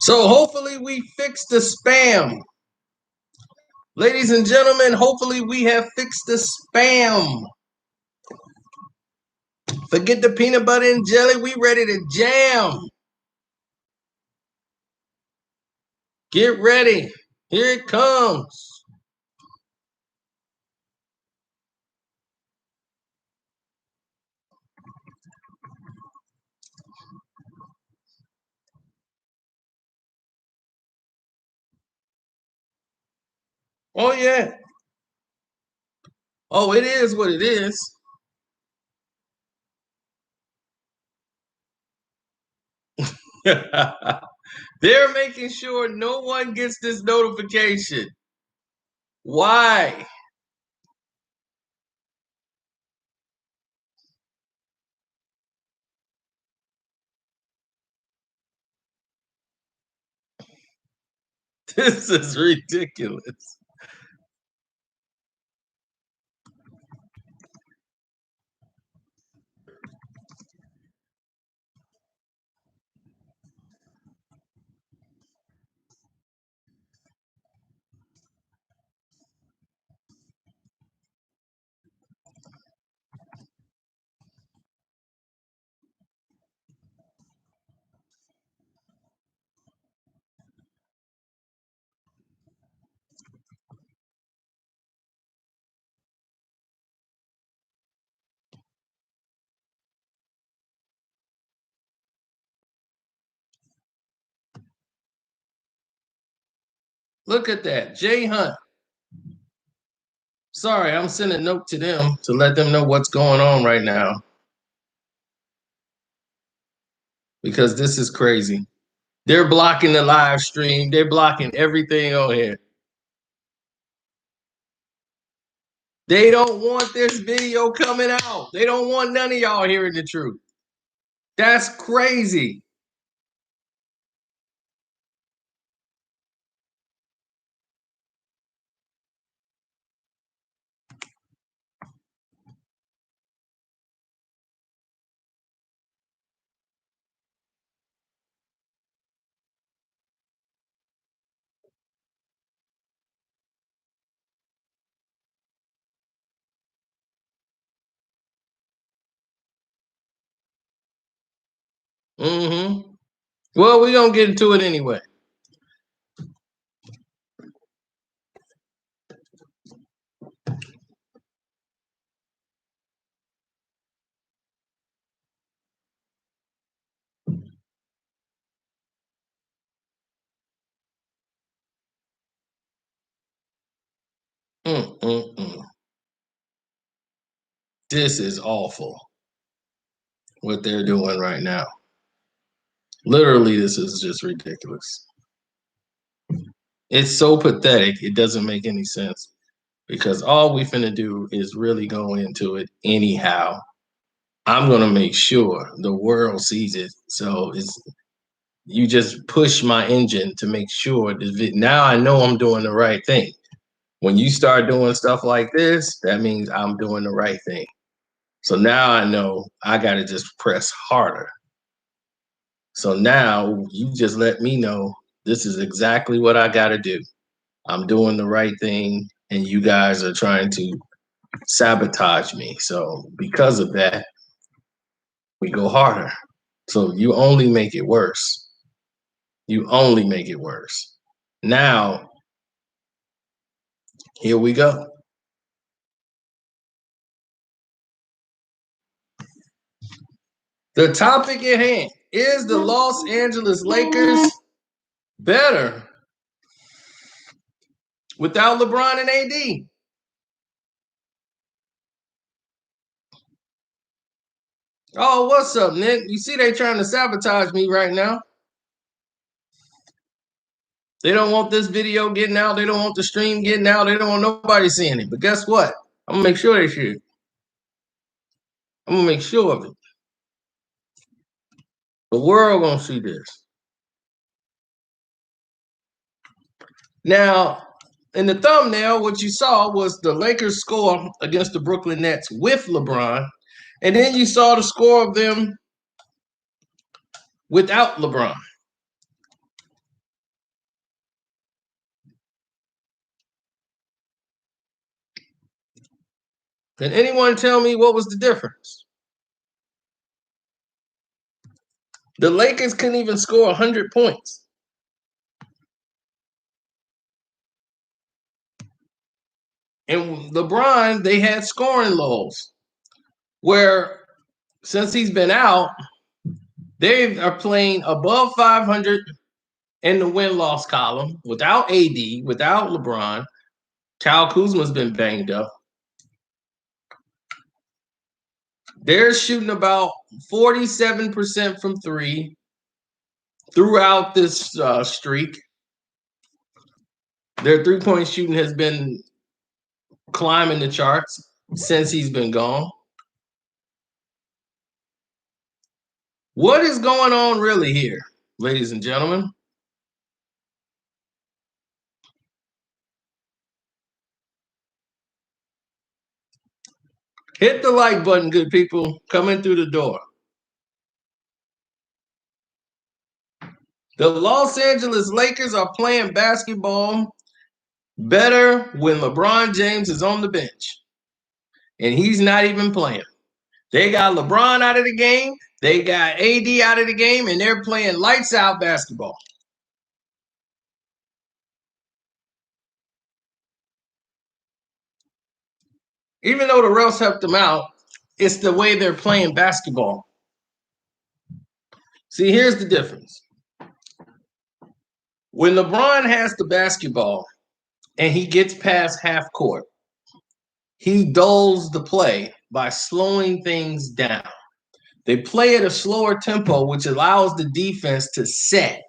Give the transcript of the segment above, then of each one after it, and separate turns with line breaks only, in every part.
So hopefully we fixed the spam. Ladies and gentlemen, hopefully we have fixed the spam. Forget the peanut butter and jelly. We ready to jam. Get ready. Here it comes. Oh, yeah. Oh, it is what it is. They're making sure no one gets this notification. Why? This is ridiculous. Look at that. Jay Hunt. Sorry, I'm sending a note to them to let them know what's going on right now. Because this is crazy. They're blocking the live stream. They're blocking everything on here. They don't want this video coming out. They don't want none of y'all hearing the truth. That's crazy. Mm-hmm. Well, we're going to get into it anyway. Mm-mm-mm. This is awful, what they're doing right now. Literally, this is just ridiculous. It's so pathetic, it doesn't make any sense. Because all we finna do is really go into it anyhow. I'm gonna make sure the world sees it. So it's you just push my engine to make sure now I know I'm doing the right thing. When you start doing stuff like this, that means I'm doing the right thing. So now I know I gotta just press harder. So now you just let me know this is exactly what I gotta do. I'm doing the right thing, and you guys are trying to sabotage me. So because of that, we go harder. So you only make it worse. You only make it worse. Now, here we go. The topic at hand is the Los Angeles Lakers better without LeBron and AD? Oh, what's up, Nick? You see they trying to sabotage me right now. They don't want this video getting out. They don't want the stream getting out. They don't want nobody seeing it. But guess what? I'm gonna make sure they should. I'm gonna make sure of it. The world gonna see this. Now, in the thumbnail, what you saw was the Lakers score against the Brooklyn Nets with LeBron, and then you saw the score of them without LeBron. Can anyone tell me what was the difference? The Lakers couldn't even score 100 points. And LeBron, they had scoring lows where since he's been out, they are playing above 500 in the win-loss column without AD, without LeBron. Kyle Kuzma's been banged up. They're shooting about 47% from three throughout this streak. Their three-point shooting has been climbing the charts since he's been gone. What is going on really here, ladies and gentlemen? Hit the like button, good people, coming through the door. The Los Angeles Lakers are playing basketball better when LeBron James is on the bench. And he's not even playing. They got LeBron out of the game. They got AD out of the game, and they're playing lights out basketball. Even though the refs helped them out, it's the way they're playing basketball. See, here's the difference. When LeBron has the basketball and he gets past half court, he dulls the play by slowing things down. They play at a slower tempo, which allows the defense to set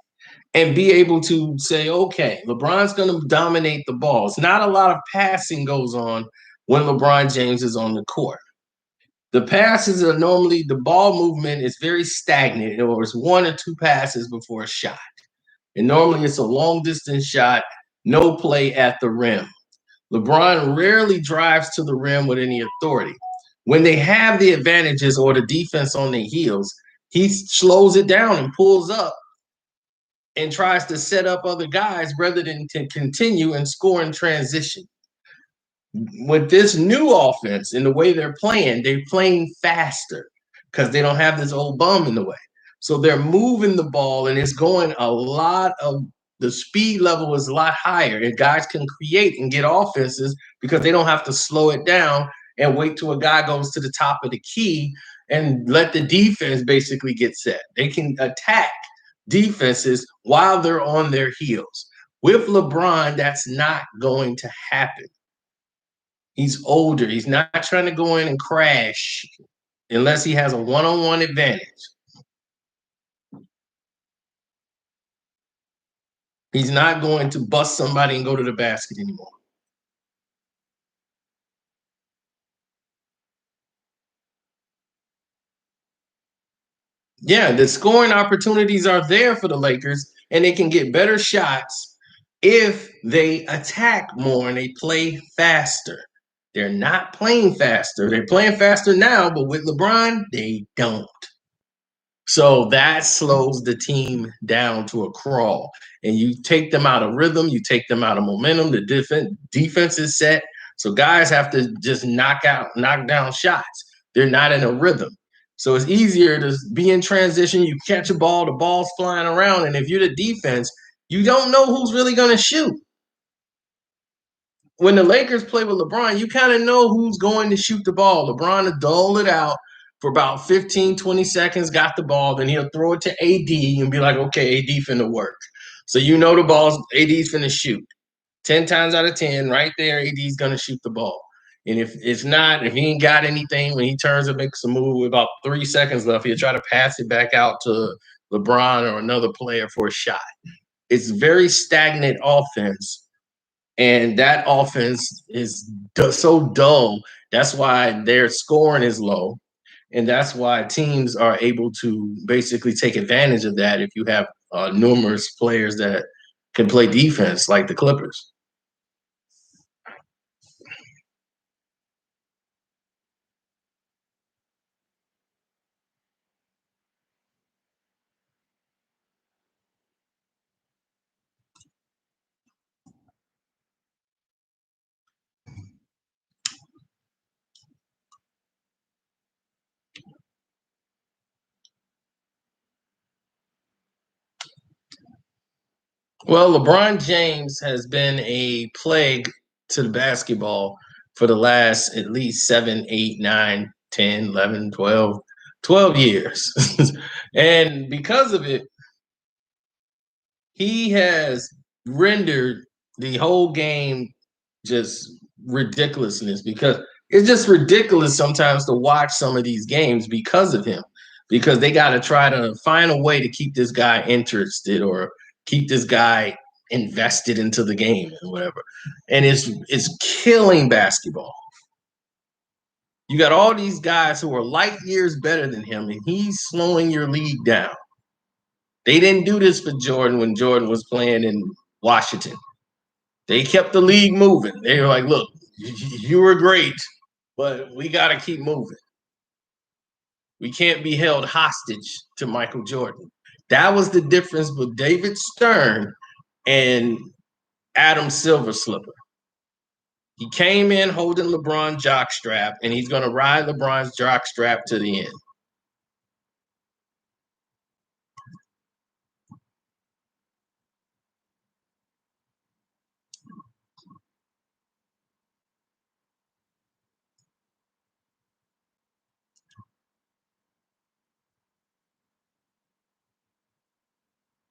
and be able to say, okay, LeBron's going to dominate the ball. It's not a lot of passing goes on when LeBron James is on the court. The passes are normally, the ball movement is very stagnant, or it's one or two passes before a shot. And normally it's a long distance shot, no play at the rim. LeBron rarely drives to the rim with any authority. When they have the advantages or the defense on their heels, he slows it down and pulls up and tries to set up other guys rather than to continue and score in transition. With this new offense and the way they're playing faster because they don't have this old bum in the way. So they're moving the ball and it's going a lot of the speed level is a lot higher and guys can create and get offenses because they don't have to slow it down and wait till a guy goes to the top of the key and let the defense basically get set. They can attack defenses while they're on their heels. With LeBron, that's not going to happen. He's older. He's not trying to go in and crash unless he has a one-on-one advantage. He's not going to bust somebody and go to the basket anymore. Yeah, the scoring opportunities are there for the Lakers, and they can get better shots if they attack more and they play faster. They're not playing faster. They're playing faster now, but with LeBron, they don't. So that slows the team down to a crawl. And you take them out of rhythm, you take them out of momentum. The defense is set. So guys have to just knock down shots. They're not in a rhythm. So it's easier to be in transition. You catch a ball, the ball's flying around. And if you're the defense, you don't know who's really going to shoot. When the Lakers play with LeBron, you kind of know who's going to shoot the ball. LeBron will dole it out for about 15, 20 seconds, got the ball, then he'll throw it to AD and be like, okay, AD finna work. So you know the ball's AD's finna shoot. 10 times out of 10, right there, AD's gonna shoot the ball. And if it's not, if he ain't got anything, when he turns and makes a move with about 3 seconds left, he'll try to pass it back out to LeBron or another player for a shot. It's very stagnant offense. And that offense is so dull. That's why their scoring is low. And that's why teams are able to basically take advantage of that if you have numerous players that can play defense like the Clippers. Well, LeBron James has been a plague to the basketball for the last at least 7, 8, 9, 10, 11, 12, 12 years. And because of it, he has rendered the whole game just ridiculousness because it's just ridiculous sometimes to watch some of these games because of him. Because they got to try to find a way to keep this guy interested or keep this guy invested into the game and whatever. And it's killing basketball. You got all these guys who are light years better than him, and he's slowing your league down. They didn't do this for Jordan when Jordan was playing in Washington. They kept the league moving. They were like, look, you were great, but we got to keep moving. We can't be held hostage to Michael Jordan. That was the difference with David Stern and Adam Silverslipper. He came in holding LeBron's jockstrap, and he's going to ride LeBron's jockstrap to the end.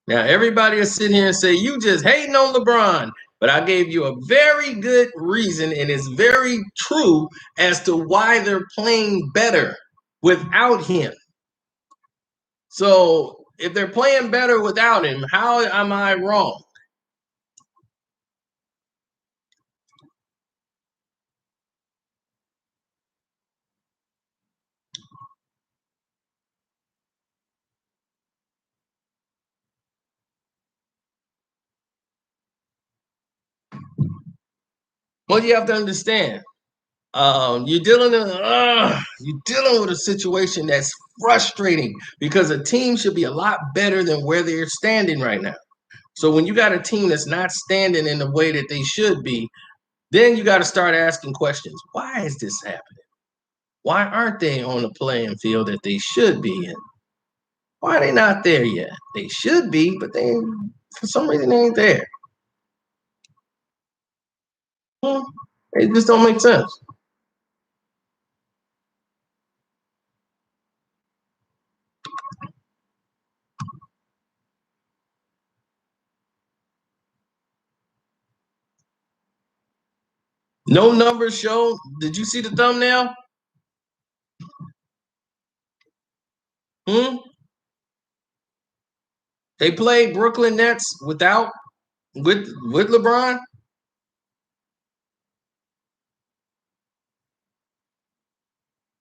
Now, everybody will sit here and say, you just hating on LeBron. But I gave you a very good reason, and it's very true as to why they're playing better without him. So if they're playing better without him, how am I wrong? Well, you have to understand. You're dealing with a situation that's frustrating because a team should be a lot better than where they're standing right now. So when you got a team that's not standing in the way that they should be, then you got to start asking questions. Why is this happening? Why aren't they on the playing field that they should be in? Why are they not there yet? They should be, but they for some reason they ain't there. It just don't make sense. No numbers show. Did you see the thumbnail? Hmm? They played Brooklyn Nets without with LeBron.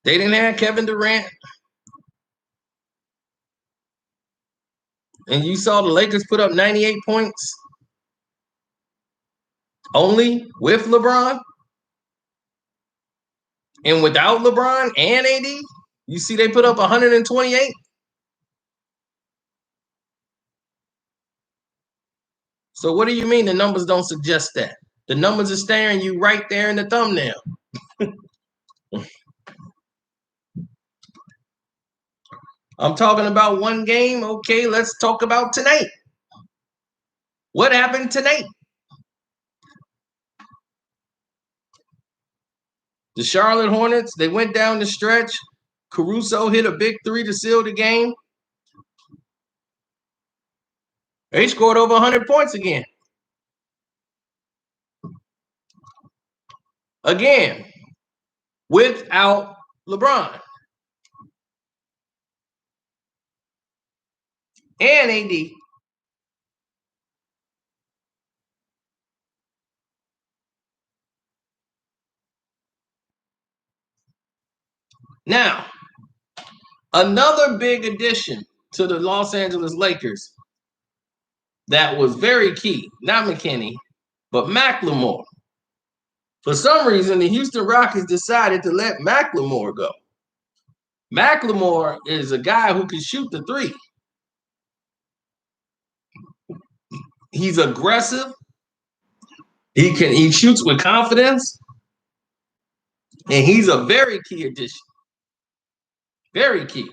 They didn't have Kevin Durant, and you saw the Lakers put up 98 points only with LeBron and without LeBron and AD. You see, they put up 128. So what do you mean the numbers don't suggest that? The numbers are staring you right there in the thumbnail. I'm talking about one game. Okay, let's talk about tonight. What happened tonight? The Charlotte Hornets, they went down the stretch. Caruso hit a big three to seal the game. They scored over 100 points again. Again, without LeBron and AD. Now, another big addition to the Los Angeles Lakers that was very key, not McKinney, but McLemore. For some reason, the Houston Rockets decided to let McLemore go. McLemore is a guy who can shoot the three. He's aggressive. He shoots with confidence, and he's a very key addition. Very key.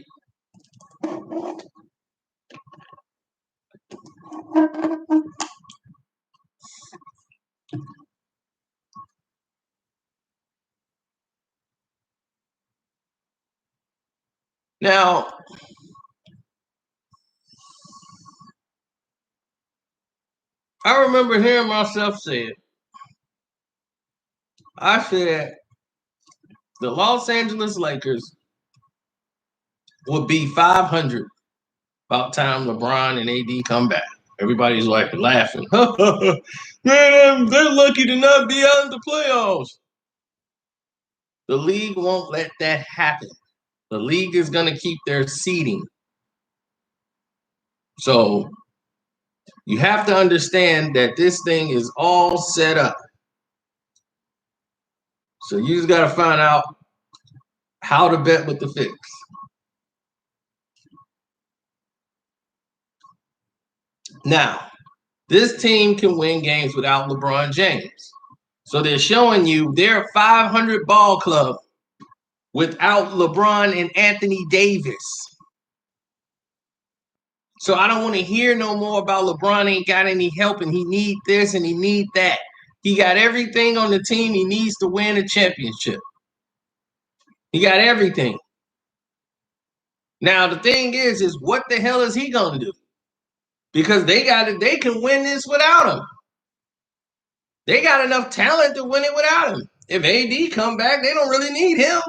Now, I remember hearing myself say it. I said the Los Angeles Lakers would be 500 about time LeBron and AD come back. Everybody's like laughing. Man, they're lucky to not be out in the playoffs. The league won't let that happen. The league is going to keep their seeding. So you have to understand that this thing is all set up. So you just got to find out how to bet with the fix. Now, this team can win games without LeBron James. So they're showing you they're a 500 ball club without LeBron and Anthony Davis. So I don't want to hear no more about LeBron ain't got any help and he need this and he need that. He got everything on the team he needs to win a championship. He got everything. Now the thing is what the hell is he gonna do? Because they can win this without him. They got enough talent to win it without him. If AD come back, they don't really need him.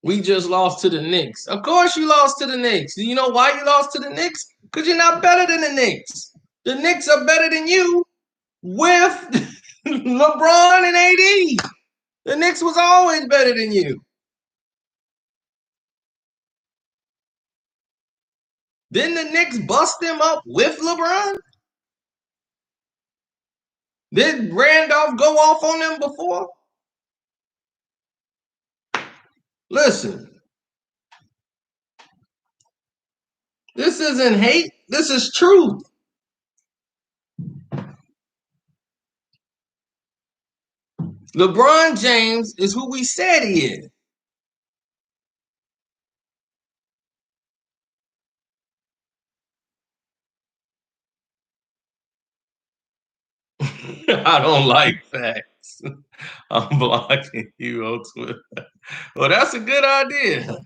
We just lost to the Knicks. Of course you lost to the Knicks. Do you know why you lost to the Knicks? Because you're not better than the Knicks. The Knicks are better than you with LeBron and AD. The Knicks was always better than you. Didn't the Knicks bust them up with LeBron? Did Randolph go off on them before? Listen, this isn't hate. This is truth. LeBron James is who we said he is. I don't like facts. I'm blocking you on Twitter. Well, that's a good idea.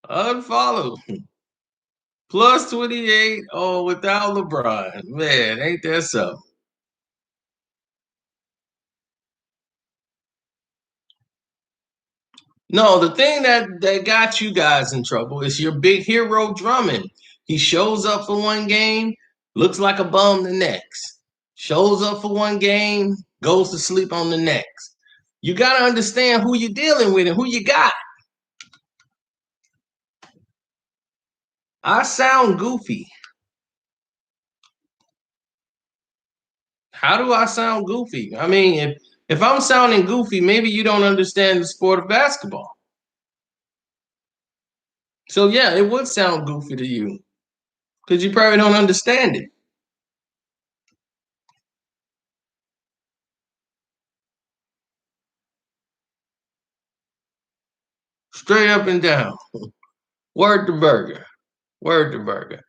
Unfollow. Plus 28 without LeBron. Man, ain't that something? No, the thing that got you guys in trouble is your big hero Drummond. He shows up for one game, looks like a bum the next. Shows up for one game, goes to sleep on the next. You got to understand who you're dealing with and who you got. I sound goofy. How do I sound goofy? I mean, if I'm sounding goofy, maybe you don't understand the sport of basketball. So yeah, it would sound goofy to you because you probably don't understand it. Straight up and down. Word to burger. Word to burger.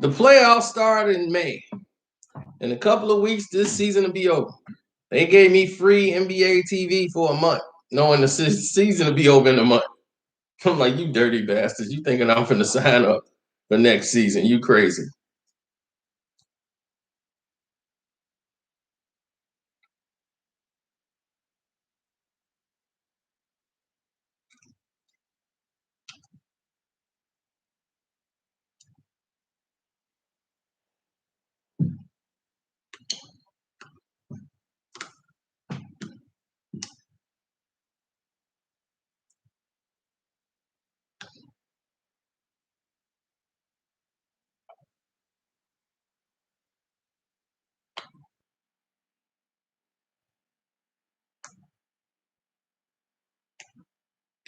The playoffs start in May. In a couple of weeks, this season will be over. They gave me free NBA TV for a month, knowing the season will be over in a month. I'm like, you dirty bastards. You thinking I'm finna sign up for next season. You crazy.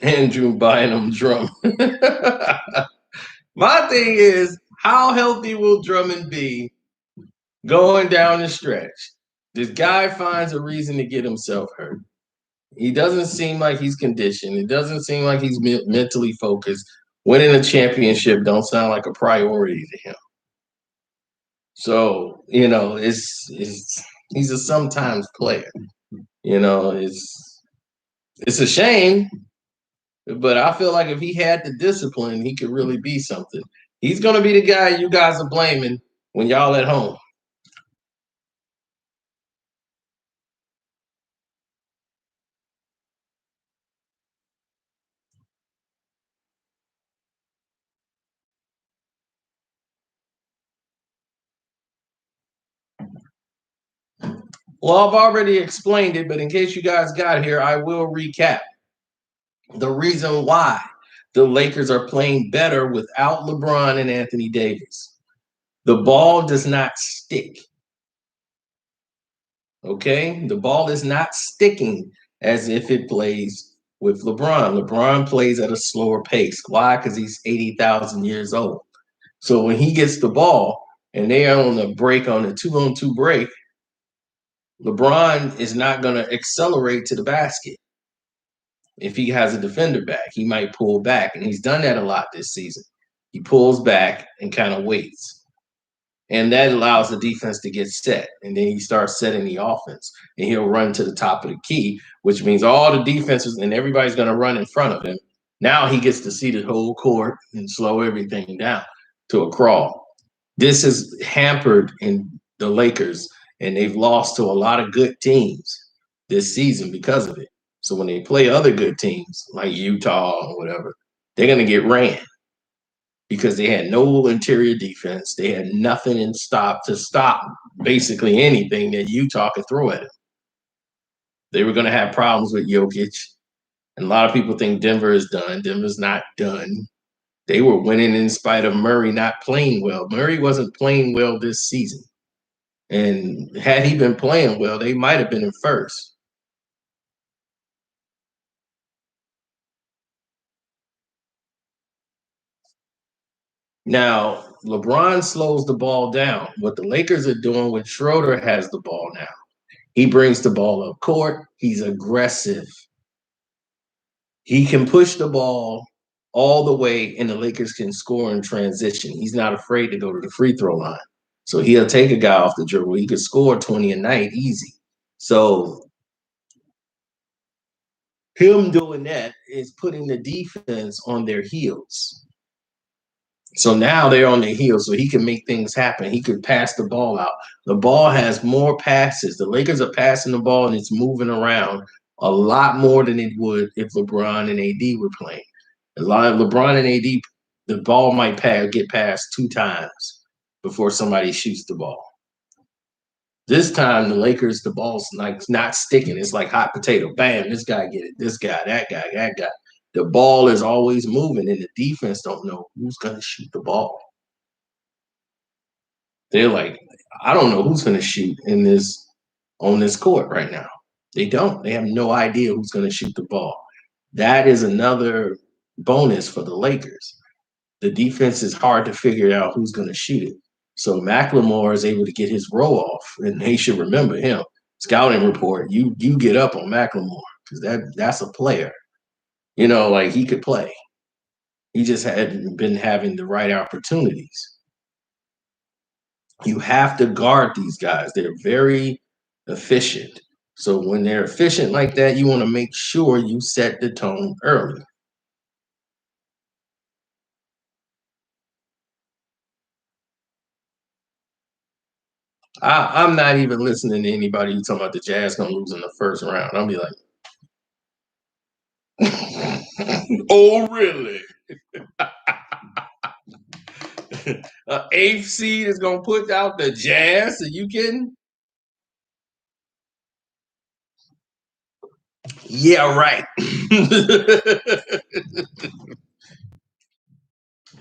Andrew buying them drum. My thing is, how healthy will Drummond be going down the stretch. This guy finds a reason to get himself hurt. He doesn't seem like he's conditioned. It doesn't seem like he's mentally focused. Winning a championship don't sound like a priority to him. So, it's he's a sometimes player. It's a shame, but I feel like if he had the discipline, he could really be something. He's gonna be the guy you guys are blaming when y'all at home. Well, I've already explained it, but in case you guys got here, I will recap. The reason why the Lakers are playing better without LeBron and Anthony Davis. The ball does not stick. Okay? The ball is not sticking as if it plays with LeBron. LeBron plays at a slower pace. Why? Because he's 80,000 years old. So when he gets the ball and they are on the break, on a 2-on-2 break, LeBron is not going to accelerate to the basket. If he has a defender back, he might pull back. And he's done that a lot this season. He pulls back and kind of waits. And that allows the defense to get set. And then he starts setting the offense. And he'll run to the top of the key, which means all the defenses and everybody's going to run in front of him. Now he gets to see the whole court and slow everything down to a crawl. This is hampered in the Lakers, and they've lost to a lot of good teams this season because of it. So when they play other good teams like Utah or whatever, they're going to get ran because they had no interior defense. They had nothing in stop to stop basically anything that Utah could throw at them. They were going to have problems with Jokic. And a lot of people think Denver is done. Denver's not done. They were winning in spite of Murray not playing well. Murray wasn't playing well this season. And had he been playing well, they might have been in first. Now, LeBron slows the ball down. What the Lakers are doing when Schroeder has the ball now, he brings the ball up court. He's aggressive. He can push the ball all the way, and the Lakers can score in transition. He's not afraid to go to the free throw line. So he'll take a guy off the dribble. He could score 20 a night easy. So him doing that is putting the defense on their heels. So now they're on their heels, so he can make things happen. He could pass the ball out. The ball has more passes. The Lakers are passing the ball and it's moving around a lot more than it would if LeBron and AD were playing. A lot of LeBron and AD, the ball might get passed 2 times before somebody shoots the ball. This time, the Lakers, the ball's like not sticking. It's like hot potato. Bam, this guy get it. This guy, that guy, that guy. The ball is always moving, and the defense don't know who's going to shoot the ball. They're like, I don't know who's going to shoot in this on this court right now. They don't. They have no idea who's going to shoot the ball. That is another bonus for the Lakers. The defense is hard to figure out who's going to shoot it. So McLemore is able to get his roll off, and they should remember him. Scouting report, you get up on McLemore because that's a player. Like he could play. He just hadn't been having the right opportunities. You have to guard these guys. They're very efficient. So when they're efficient like that, you want to make sure you set the tone early. I'm not even listening to anybody who's talking about the Jazz gonna lose in the first round. I'll be like, oh really? Eighth seed is gonna put out the Jazz? Are you kidding? Yeah, right.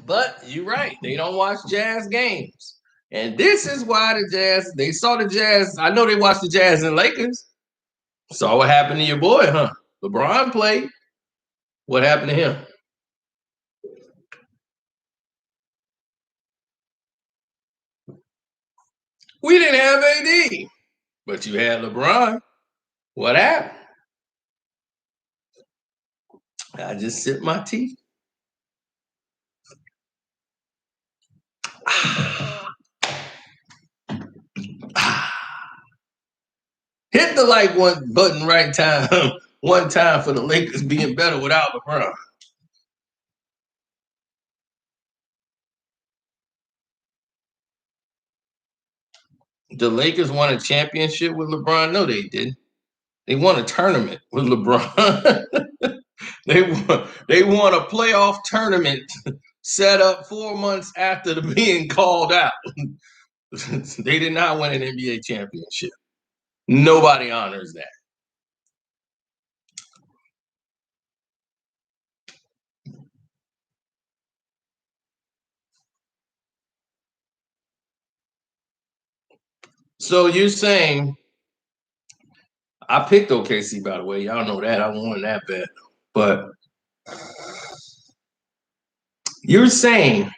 But you're right. They don't watch Jazz games. And this is why the Jazz, they saw the Jazz. I know they watched the Jazz and Lakers. Saw what happened to your boy, huh? LeBron played. What happened to him? We didn't have AD, but you had LeBron. What happened? I just sip my tea. Hit the like one button right time, one time for the Lakers being better without LeBron. The Lakers won a championship with LeBron? No, they didn't. They won a tournament with LeBron. they won a playoff tournament set up 4 months after the being called out. They did not win an NBA championship. Nobody honors that. So you're saying I picked OKC, by the way. Y'all know that. I won that bet. But you're saying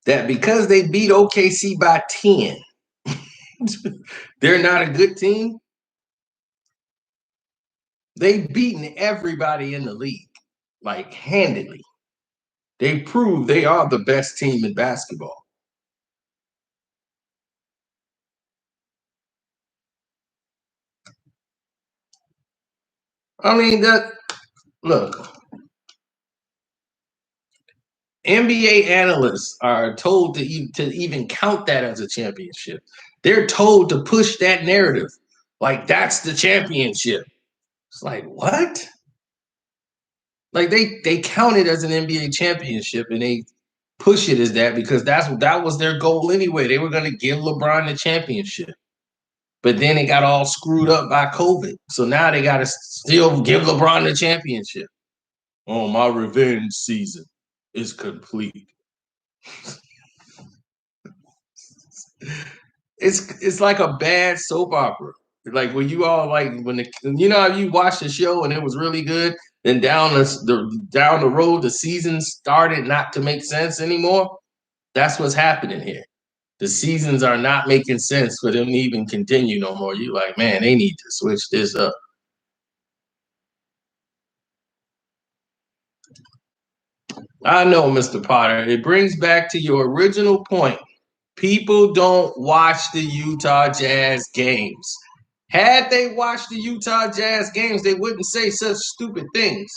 that because they beat OKC by 10, they're not a good team? They've beaten everybody in the league, like handedly. They prove they are the best team in basketball. I mean, that look, NBA analysts are told to even count that as a championship. They're told to push that narrative like that's the championship. It's like, what? Like they count it as an NBA championship and they push it as that because that was their goal anyway. They were going to give LeBron the championship. But then it got all screwed up by COVID. So now they got to still give LeBron the championship. Oh, my revenge season is complete. It's like a bad soap opera. Like when you all like when how you watched the show and it was really good, then down the road the season started not to make sense anymore. That's what's happening here. The seasons are not making sense for them to even continue no more. You like, man, they need to switch this up. I know, Mr. Potter. It brings back to your original point. People don't watch the Utah Jazz games. Had they watched the Utah Jazz games, they wouldn't say such stupid things.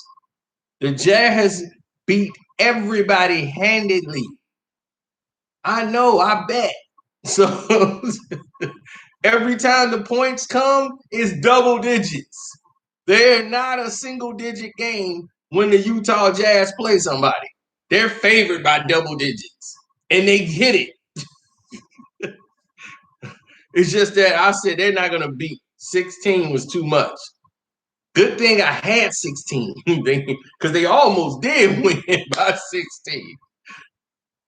The Jazz beat everybody handedly. I know, I bet. So every time the points come, it's double digits. They're not a single digit game when the Utah Jazz play somebody. They're favored by double digits. And they hit it. It's just that I said they're not gonna beat 16 was too much. Good thing I had 16 because they almost did win by 16.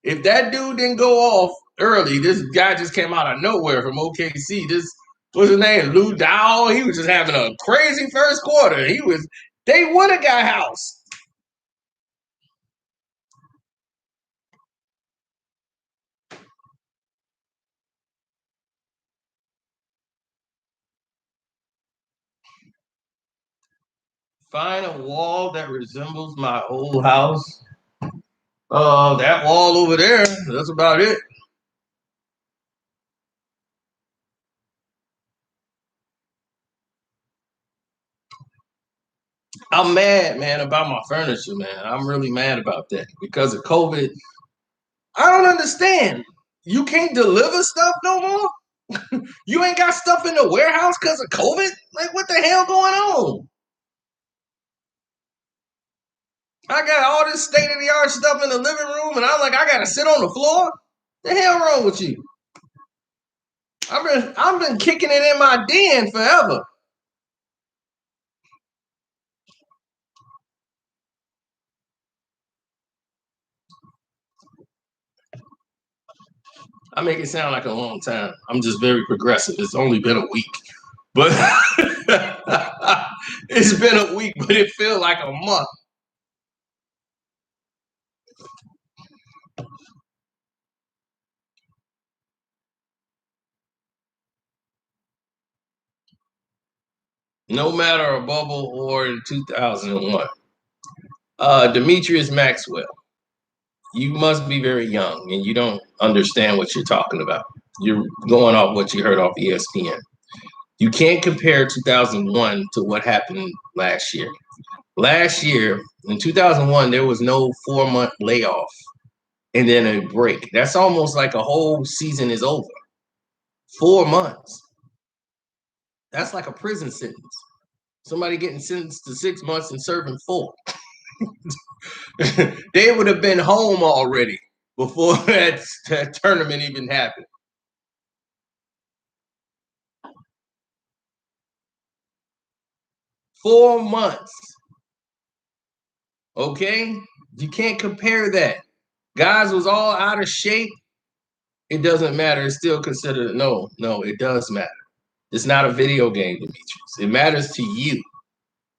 If that dude didn't go off early, this guy just came out of nowhere from OKC. This what's his name? Lou Dow. He was just having a crazy first quarter. They would have got house. Find a wall that resembles my old house. That wall over there. That's about it. I'm mad, man, about my furniture, man. I'm really mad about that because of COVID. I don't understand. You can't deliver stuff no more. You ain't got stuff in the warehouse because of COVID. Like, what the hell going on? I got all this state of the art stuff in the living room, and I'm like, I gotta sit on the floor. The hell wrong with you? I've been kicking it in my den forever. I make it sound like a long time. I'm just very progressive. It's only been a week, but it's been a week, but it feels like a month. no matter a bubble or in 2001. Demetrius Maxwell, you must be very young and you don't understand what you're talking about. You're going off what you heard off ESPN. You can't compare 2001 to what happened last year. Last year, in 2001, there was no 4-month layoff and then a break. That's almost like a whole season is over. 4 months. That's like a prison sentence. Somebody getting sentenced to 6 months and serving 4. They would have been home already before that tournament even happened. 4 months. Okay? You can't compare that. Guys was all out of shape. It doesn't matter. It's still considered no, it does matter. It's not a video game, Demetrius. It matters to you.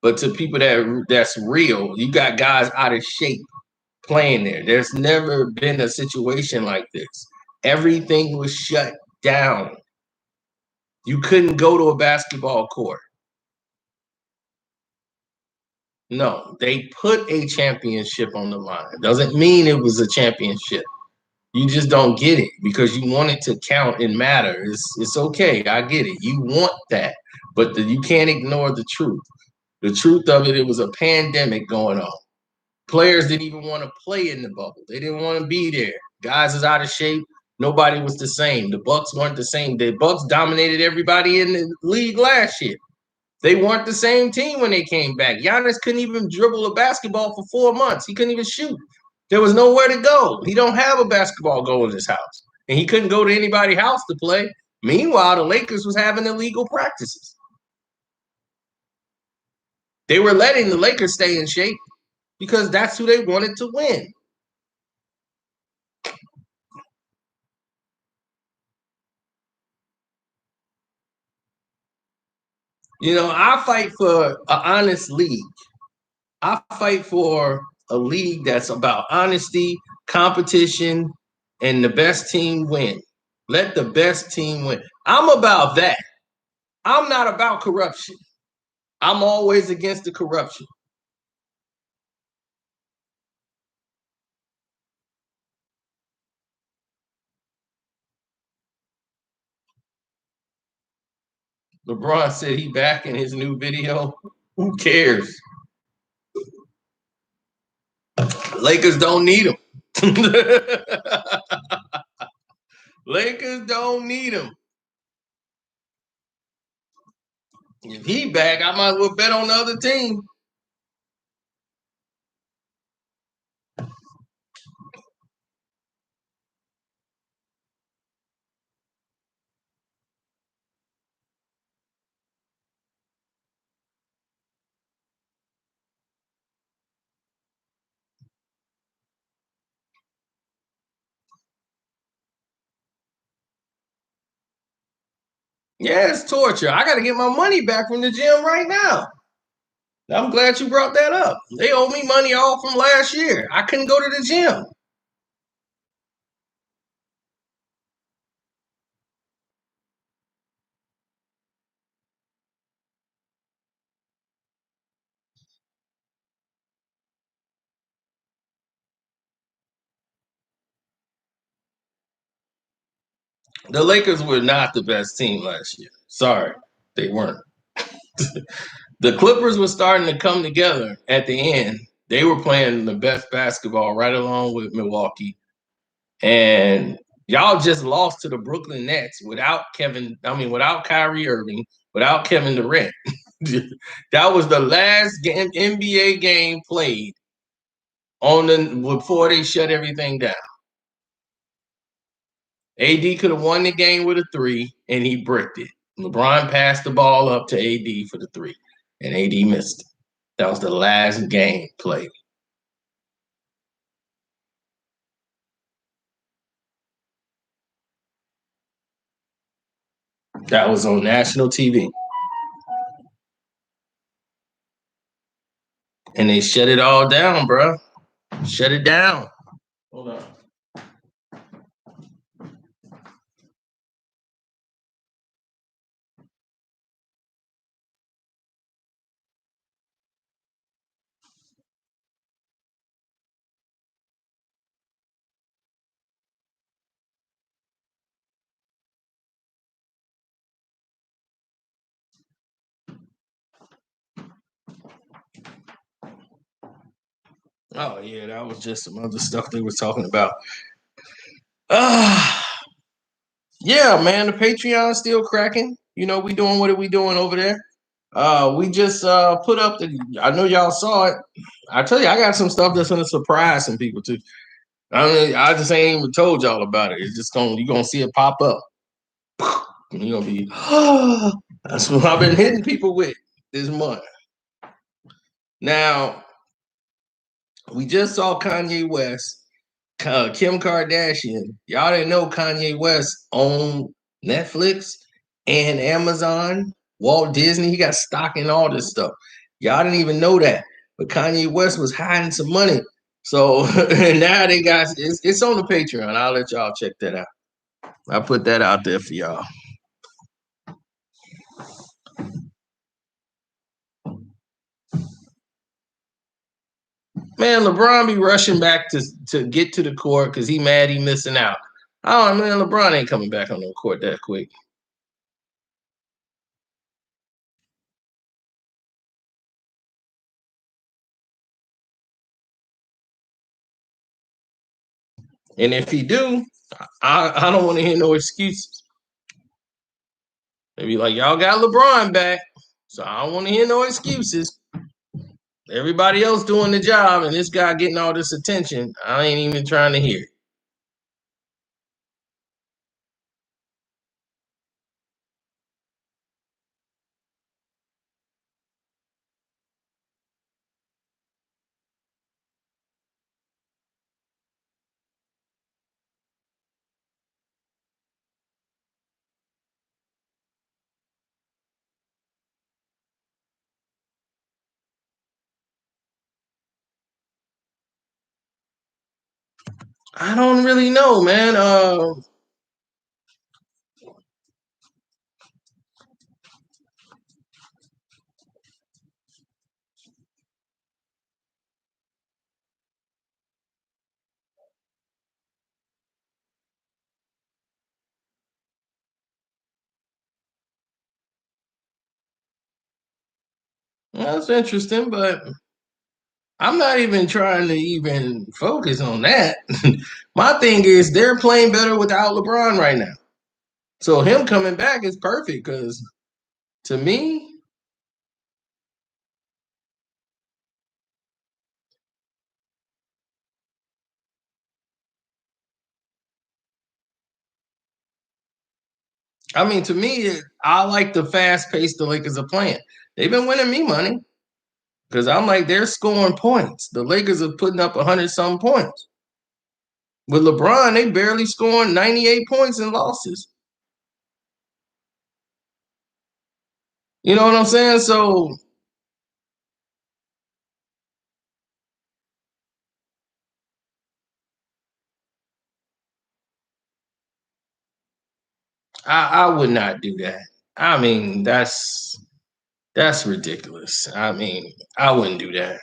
But to people that's real, you got guys out of shape playing there. There's never been a situation like this. Everything was shut down. You couldn't go to a basketball court. No, they put a championship on the line. Doesn't mean it was a championship. You just don't get it because you want it to count and matter. It's okay. I get it. You want that, but you can't ignore the truth. The truth of it, it was a pandemic going on. Players didn't even want to play in the bubble. They didn't want to be there. Guys is out of shape. Nobody was the same. The Bucks weren't the same. The Bucks dominated everybody in the league last year. They weren't the same team when they came back. Giannis couldn't even dribble a basketball for 4 months. He couldn't even shoot. There was nowhere to go. He don't have a basketball goal in his house. And he couldn't go to anybody's house to play. Meanwhile, the Lakers was having illegal practices. They were letting the Lakers stay in shape because that's who they wanted to win. You know, I fight for an honest league. I fight for a league that's about honesty, competition, and the best team win. Let the best team win. I'm about that. I'm not about corruption. I'm always against the corruption. LeBron said he back in his new video. Who cares? Lakers don't need him. Lakers don't need him. If he back, I might as well bet on the other team. Yeah, it's torture. I got to get my money back from the gym right now. I'm glad you brought that up. They owe me money all from last year. I couldn't go to the gym. The Lakers were not the best team last year. Sorry, they weren't. The Clippers were starting to come together at the end. They were playing the best basketball right along with Milwaukee. And y'all just lost to the Brooklyn Nets without Kyrie Irving, without Kevin Durant. That was the last NBA game played before they shut everything down. AD could have won the game with a 3, and he bricked it. LeBron passed the ball up to AD for the 3, and AD missed it. That was the last game played. That was on national TV, and they shut it all down, bro. Shut it down. Hold on. Oh yeah, that was just some other stuff they were talking about. Ah, yeah, man, the Patreon's still cracking. You know, we doing what are we doing over there? We just put up the. I know y'all saw it. I tell you, I got some stuff that's gonna surprise some people too. I mean, I just ain't even told y'all about it. It's just gonna you gonna see it pop up. And you're gonna be. That's what I've been hitting people with this month. Now we just saw Kanye West, Kim Kardashian. Y'all didn't know Kanye West owned Netflix and Amazon, Walt Disney. He got stock in all this stuff. Y'all didn't even know that. But Kanye West was hiding some money. So now they got it's on the Patreon. I'll let y'all check that out. I put that out there for y'all. Man, LeBron be rushing back to get to the court because he mad he missing out. Oh man, LeBron ain't coming back on the court that quick. And if he do, I don't want to hear no excuses. They be like, y'all got LeBron back, so I don't want to hear no excuses. Everybody else doing the job, and this guy getting all this attention. I ain't even trying to hear it. I don't really know, man. That's interesting, but I'm not even trying to even focus on that. My thing is they're playing better without LeBron right now. So him coming back is perfect because to me, I mean, to me, I like the fast pace the Lakers are playing. They've been winning me money because I'm like they're scoring points. The Lakers are putting up 100 some points. With LeBron, they barely scoring 98 points in losses. You know what I'm saying? So I would not do that. I mean, that's ridiculous. I mean, I wouldn't do that.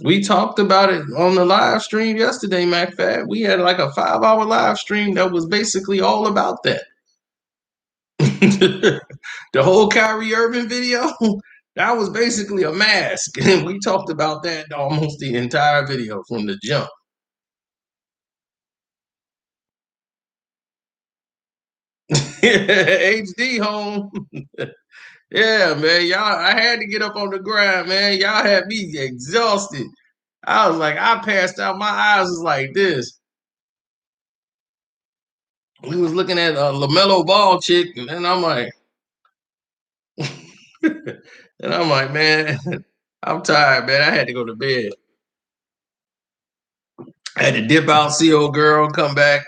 We talked about it on the live stream yesterday, McFad. We had like a 5 hour live stream that was basically all about that. The whole Kyrie Irving video, that was basically a mask. And we talked about that almost the entire video from the jump. HD home. Yeah, man. Y'all, I had to get up on the grind, man. Y'all had me exhausted. I was like, I passed out. My eyes was like this. We was looking at a LaMelo Ball chick, and I'm like, and I'm like, man, I'm tired, man. I had to go to bed. I had to dip out, see old girl, come back.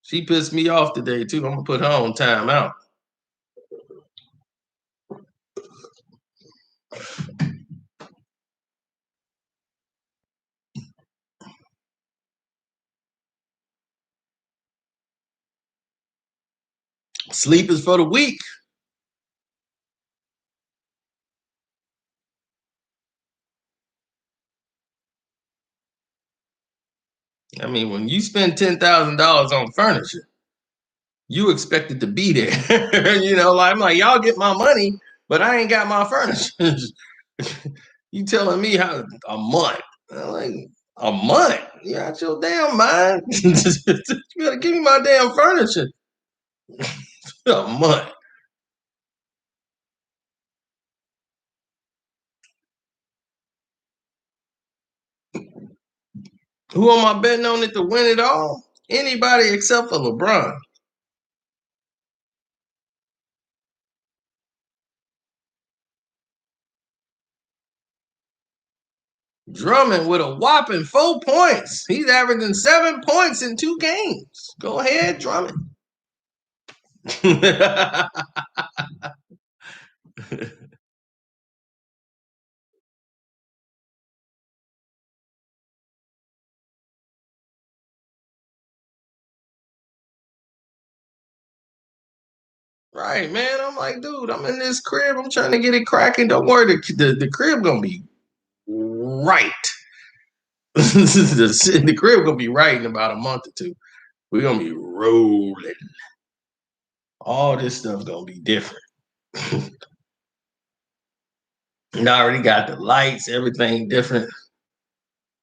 She pissed me off today too. I'm gonna put her on timeout. Sleep is for the weak. I mean, when you spend $10,000 on furniture, you expect it to be there. You know, like I'm like, y'all get my money. but I ain't got my furniture. You telling me how a month? I'm like, a month? You got your damn mind? You gotta give me my damn furniture. A month. Who am I betting on it to win it all? Anybody except for LeBron. Drummond with a whopping 4 points. He's averaging 7 points in 2 games. Go ahead, Drummond. Right, man. I'm like, dude, I'm in this crib. I'm trying to get it cracking. Don't worry, the crib gonna be right. The crib gonna be right in about a month or two. We're gonna be rolling. All this stuff gonna be different. And I already got the lights, everything different.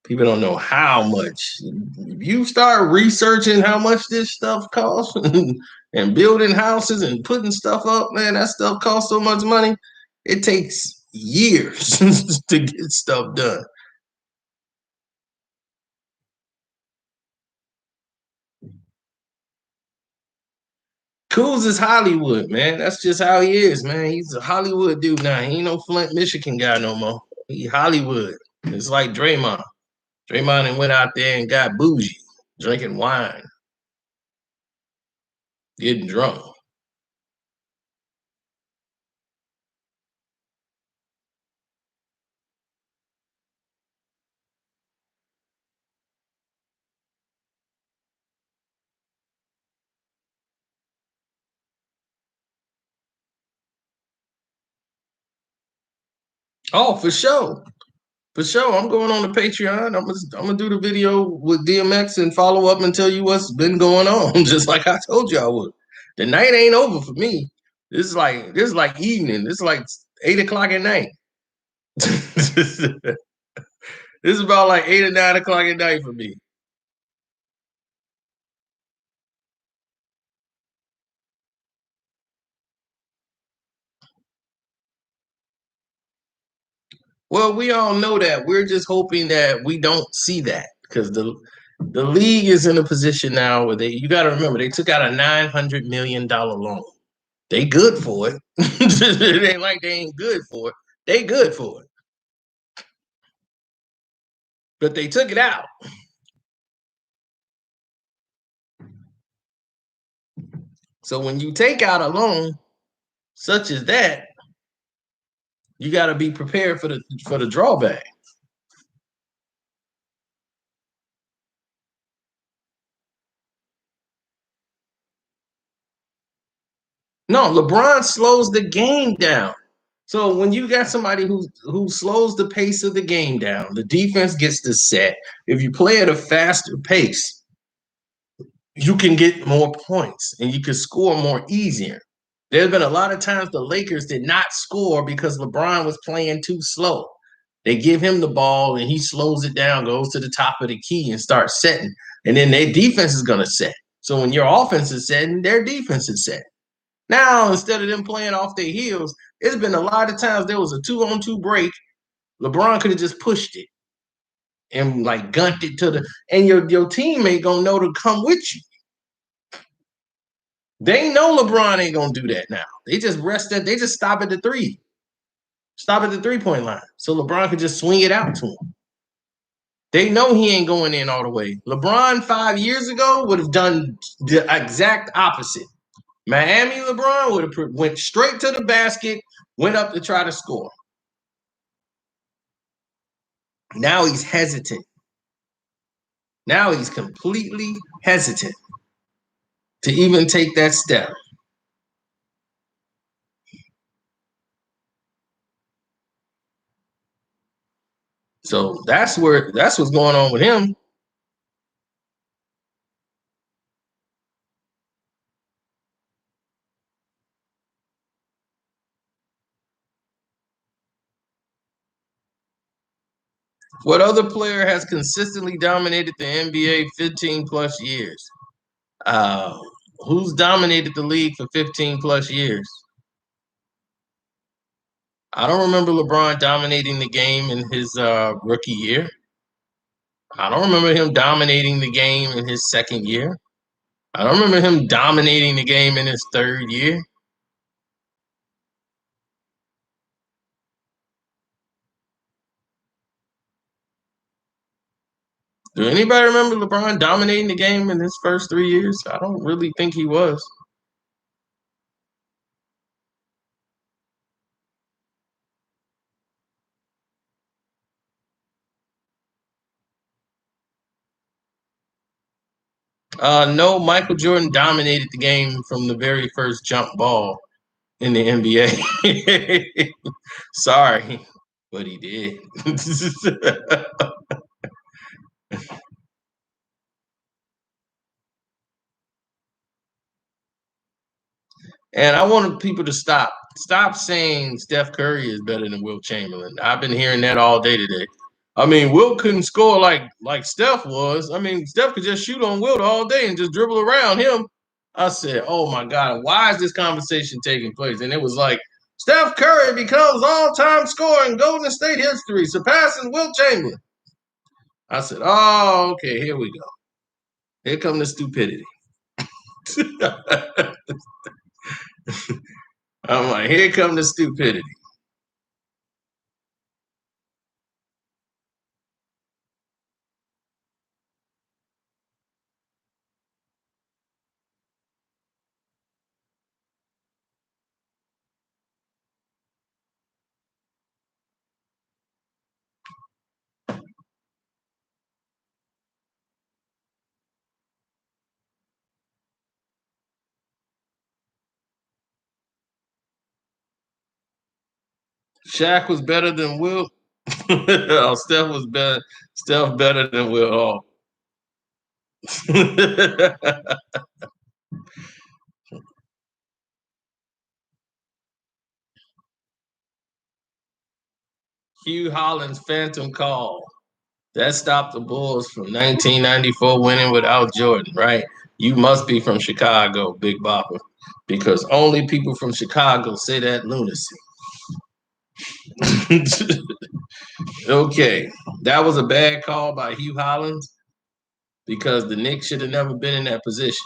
People don't know how much. If you start researching how much this stuff costs and building houses and putting stuff up, man, that stuff costs so much money. It takes years to get stuff done. Coos is Hollywood, man. That's just how he is, man. He's a Hollywood dude now. He ain't no Flint, Michigan guy no more. He Hollywood. It's like Draymond. Draymond and went out there and got bougie, drinking wine, getting drunk. Oh, for sure. For sure. I'm going on the Patreon. I'm gonna do the video with DMX and follow up and tell you what's been going on, just like I told you I would. The night ain't over for me. This is like evening. This is like 8 o'clock at night. This is about like 8 or 9 o'clock at night for me. Well, we all know that. We're just hoping that we don't see that because the league is in a position now where you got to remember they took out a $900 million loan. They good for it. It ain't like they ain't good for it. They good for it, but they took it out. So when you take out a loan such as that, you got to be prepared for the drawback. No, LeBron slows the game down. So when you got somebody who slows the pace of the game down, the defense gets to set. If you play at a faster pace, you can get more points and you can score more easier. There's been a lot of times the Lakers did not score because LeBron was playing too slow. They give him the ball and he slows it down, goes to the top of the key and starts setting. And then their defense is going to set. So when your offense is setting, their defense is set. Now, instead of them playing off their heels, it's been a lot of times there was a 2-on-2 break. LeBron could have just pushed it and like gunned it to the, and your teammate gonna know to come with you. They know LeBron ain't gonna do that now. They just rest that. They just stop at the three, stop at the 3 point line, so LeBron could just swing it out to him. They know he ain't going in all the way. LeBron 5 years ago would have done the exact opposite. Miami LeBron would have went straight to the basket, went up to try to score. Now he's hesitant. Now he's completely hesitant to even take that step. So that's what's going on with him. What other player has consistently dominated the NBA 15 plus years? Uh, who's dominated the league for 15 plus years? I don't remember LeBron dominating the game in his rookie year. I don't remember him dominating the game in his second year. I don't remember him dominating the game in his third year. Do anybody remember LeBron dominating the game in his first 3 years? I don't really think he was. No, Michael Jordan dominated the game from the very first jump ball in the NBA. Sorry, but he did. And I want people to stop saying Steph Curry is better than Wilt Chamberlain. I've been hearing that all day today. I mean, Wilt couldn't score like Steph was. I mean, Steph could just shoot on Wilt all day and just dribble around him. I said, "Oh my God, why is this conversation taking place?" And it was like Steph Curry becomes all-time scorer in Golden State history, surpassing Wilt Chamberlain. I said, "Oh, okay, here we go. Here come the stupidity." I'm like, "Here come the stupidity." Shaq was better than Will. Oh, Steph was better. Steph better than Will Hall. Hugh Holland's phantom call that stopped the Bulls from 1994 winning without Jordan, right? You must be from Chicago, Big Bopper, because only people from Chicago say that lunacy. Okay, that was a bad call by Hugh Hollins because the Knicks should have never been in that position.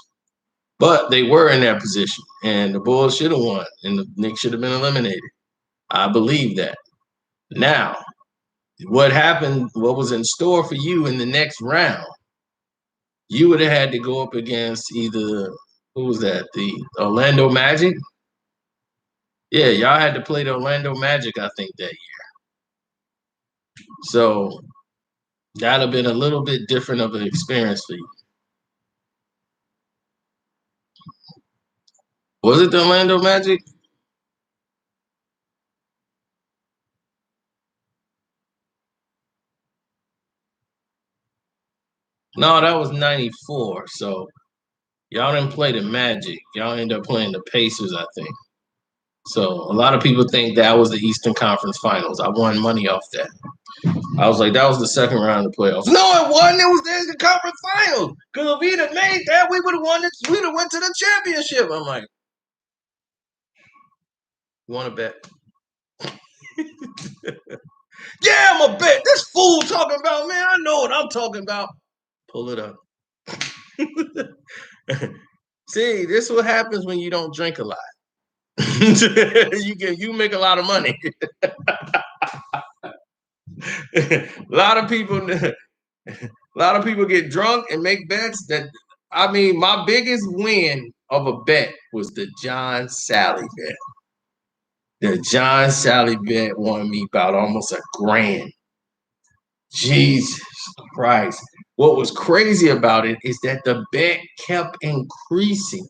But they were in that position, and the Bulls should have won, and the Knicks should have been eliminated. I believe that. Now, what happened, what was in store for you in the next round, you would have had to go up against either, who was that, the Orlando Magic? Yeah, y'all had to play the Orlando Magic, I think, that year. So that'd have been a little bit different of an experience for you. Was it the Orlando Magic? No, that was 94. So y'all didn't play the Magic. Y'all ended up playing the Pacers, I think. So a lot of people think that was the Eastern Conference Finals. I won money off that. I was like, that was the second round of the playoffs. No, it wasn't. It was the Eastern Conference Finals. Because if we'd have made that, we would have won it. We'd have went to the championship. I'm like, you want to bet? Yeah, I'm a bet. This fool talking about, man, I know what I'm talking about. Pull it up. See, this is what happens when you don't drink a lot. You make a lot of money. a lot of people a lot of people get drunk and make bets that I mean my biggest win of a bet was the John Sally bet. The John Sally bet won me about almost $1,000. Jesus Christ. What was crazy about it is that the bet kept increasing.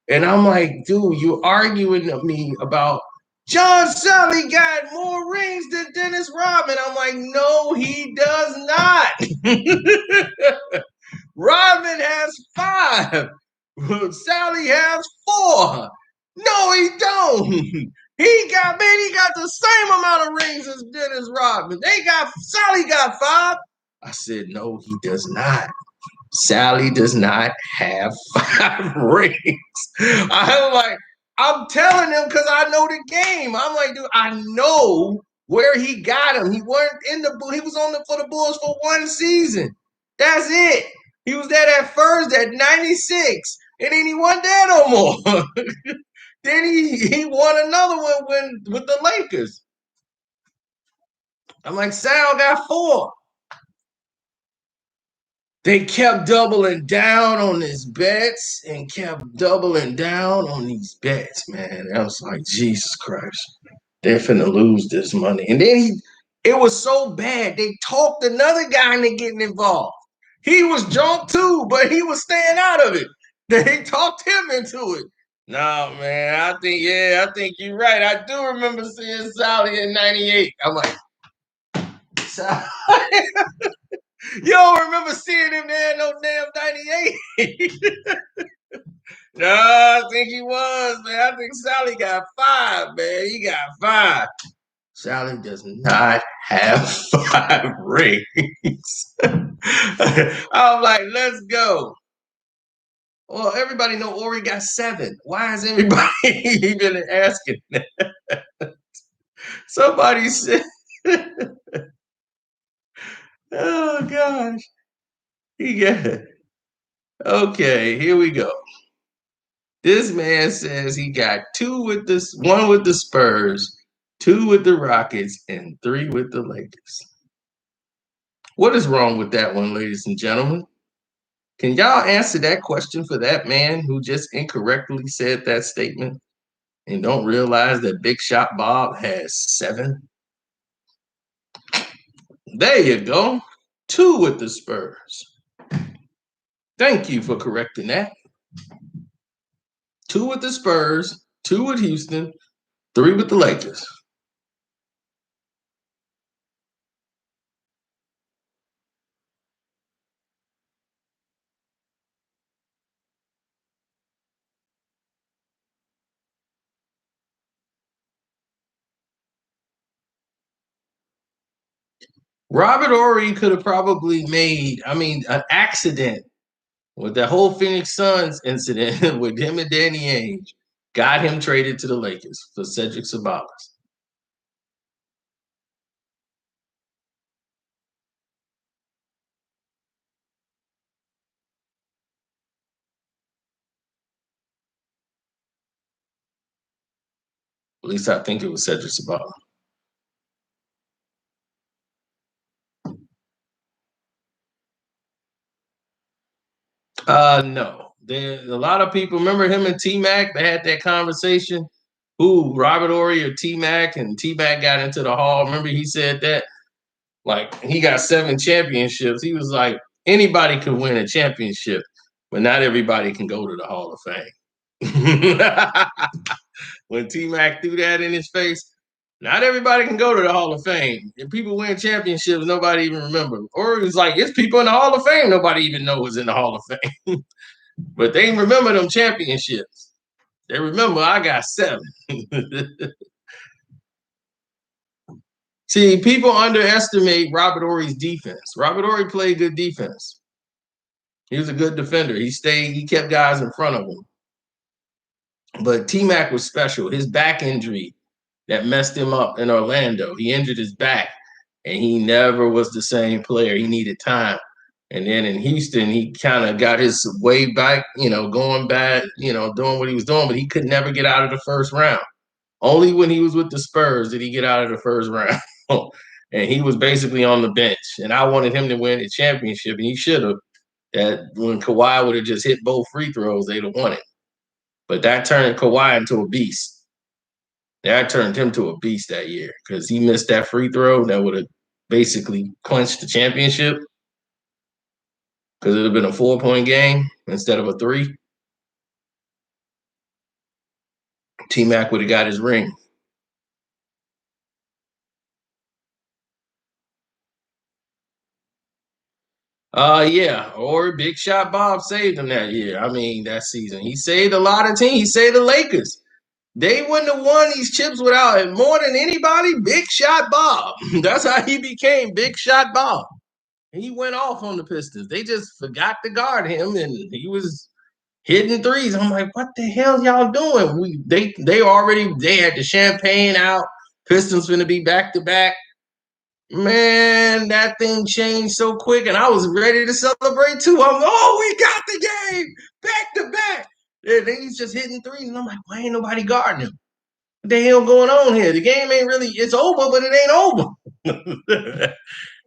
And I'm like, dude, you're arguing with me about John Sally got more rings than Dennis Rodman. I'm like, no, he does not. Rodman has 5. Sally has 4. No, he don't. He got the same amount of rings as Dennis Rodman. Sally got 5. I said, no, he does not. Sally does not have 5 rings. I'm telling him because I know the game. I'm like, dude, I know where he got him. He weren't in the he was on for the Bulls for 1 season. That's it. He was there at first at 96, and then he wasn't there no more. Then he won another one with the Lakers. I'm like, Sal got 4. They kept doubling down on these bets and kept doubling down on these bets, man. I was like, Jesus Christ, they're finna lose this money. And then it was so bad, they talked another guy into getting involved. He was drunk too, but he was staying out of it. They talked him into it. No, man, I think you're right. I do remember seeing Sally in 98. I'm like, Sally. You don't remember seeing him there no damn 98. No, I think he was, man. I think Sally got 5, man. He got 5. Sally does not have 5 rings. I'm like, let's go. Well, everybody know Horry got 7. Why is everybody even asking that? Somebody said, oh gosh. He got it. Okay, here we go. This man says he got 1 with the Spurs, 2 with the Rockets, and 3 with the Lakers. What is wrong with that one, ladies and gentlemen? Can y'all answer that question for that man who just incorrectly said that statement and don't realize that Big Shot Bob has 7? There you go. 2 with the Spurs. Thank you for correcting that. 2 with the Spurs, 2 with Houston, 3 with the Lakers. Robert Horry could have probably made, an accident with that whole Phoenix Suns incident with him and Danny Ainge got him traded to the Lakers for Cedric Sabalas. At least I think it was Cedric Sabalas. No. A lot of people remember him and T Mac. They had that conversation. Who, Robert Horry or T Mac? And T Mac got into the hall. Remember he said that? Like, he got 7 championships. He was like, anybody can win a championship, but not everybody can go to the Hall of Fame. When T Mac threw that in his face, not everybody can go to the Hall of Fame. If people win championships, nobody even remember. Or it's like, it's people in the Hall of Fame nobody even know was in the Hall of Fame. But they remember them championships. They remember I got 7. See, people underestimate Robert Horry's defense. Robert Horry played good defense. He was a good defender. He kept guys in front of him. But T-Mac was special. His back injury that messed him up in Orlando. He injured his back, and he never was the same player. He needed time. And then in Houston, he kind of got his way back, going back, doing what he was doing, but he could never get out of the first round. Only when he was with the Spurs did he get out of the first round. And he was basically on the bench. And I wanted him to win the championship, and he should have. That when Kawhi would have just hit both free throws, they'd have won it. But that turned Kawhi into a beast. That turned him to a beast that year because he missed that free throw that would have basically clinched the championship because it would have been a 4-point game instead of a 3. T-Mac would have got his ring. Yeah, or Big Shot Bob saved him that year. That season. He saved a lot of teams. He saved the Lakers. They wouldn't have won these chips without it more than anybody. Big Shot Bob. That's how he became Big Shot Bob. He went off on the Pistons. They just forgot to guard him, and he was hitting threes. I'm like, what the hell y'all doing? They had the champagne out. Pistons finna be back to back. Man, that thing changed so quick, and I was ready to celebrate too. We got the game back to back. And then he's just hitting threes, and I'm like, why ain't nobody guarding him? What the hell going on here? The game ain't really, it's over, but it ain't over.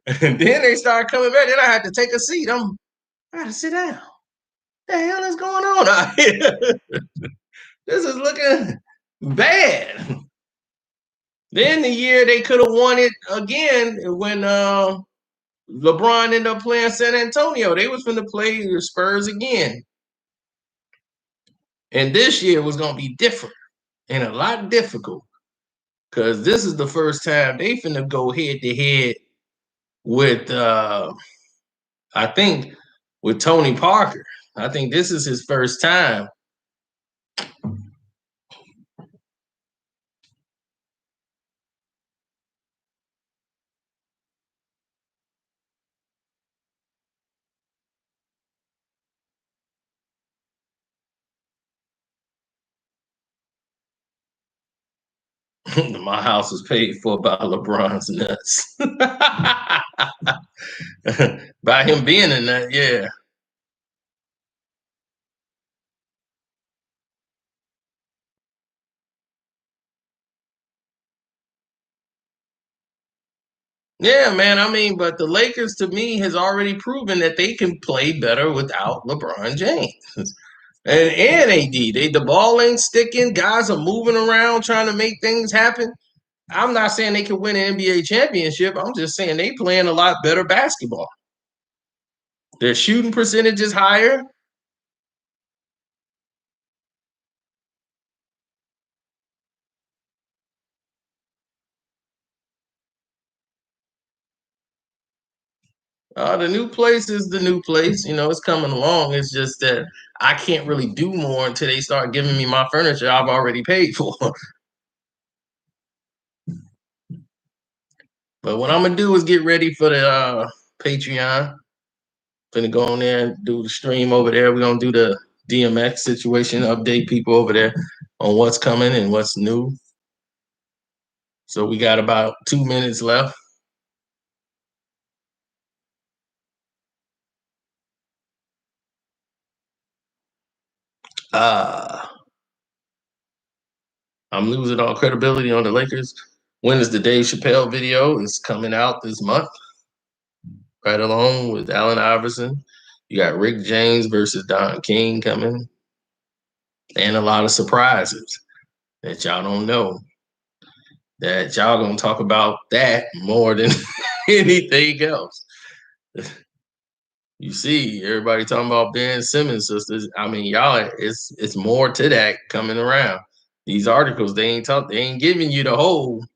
And then they started coming back. Then I had to take a seat. I gotta sit down. What the hell is going on out here? This is looking bad. Then the year they could have won it again when LeBron ended up playing San Antonio. They was going to play the Spurs again. And this year was going to be different and a lot difficult because this is the first time they finna go head to head with, I think, with Tony Parker. I think this is his first time. My house was paid for by LeBron's nuts. By him being a nut, yeah. Yeah, man. I mean, but the Lakers to me has already proven that they can play better without LeBron James. And AD. The ball ain't sticking. Guys are moving around trying to make things happen. I'm not saying they can win an NBA championship. I'm just saying they playing a lot better basketball. Their shooting percentage is higher. The new place is the new place. You know, it's coming along. It's just that I can't really do more until they start giving me my furniture I've already paid for. But what I'm gonna do is get ready for the Patreon. Gonna go on there and do the stream over there. We're gonna do the DMX situation, update people over there on what's coming and what's new. So we got about 2 minutes left. Uh I'm losing all credibility on the Lakers. When is the Dave Chappelle video? It's coming out this month, right along with Allen Iverson. You got Rick James versus Don King coming, and a lot of surprises that y'all don't know. That y'all gonna talk about that more than anything else. You see, everybody talking about Ben Simmons sisters. I mean, y'all, it's more to that coming around. These articles, they ain't giving you the whole.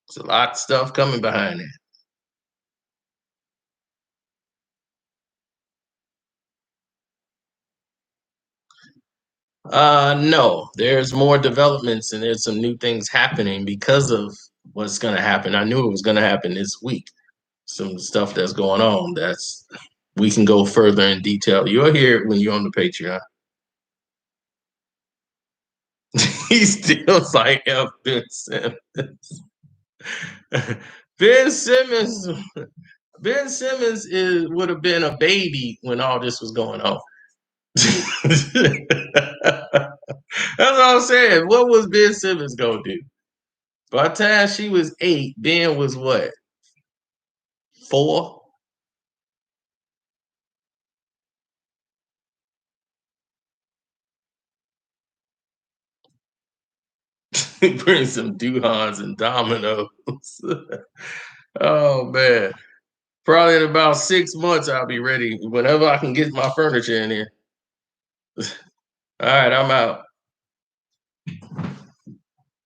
It's a lot of stuff coming behind it. No, there's more developments and there's some new things happening because of what's gonna happen. I knew it was gonna happen this week. Some stuff that's going on that's we can go further in detail. You'll hear it when you're on the Patreon. He still like Ben Simmons. Ben Simmons. Ben Simmons would have been a baby when all this was going on. That's what I'm saying. What was Ben Simmons gonna do? By the time she was 8, Ben was what? 4? Bring some Duhans and Dominoes. Oh man. Probably in about 6 months I'll be ready. Whenever I can get my furniture in here. All right, I'm out.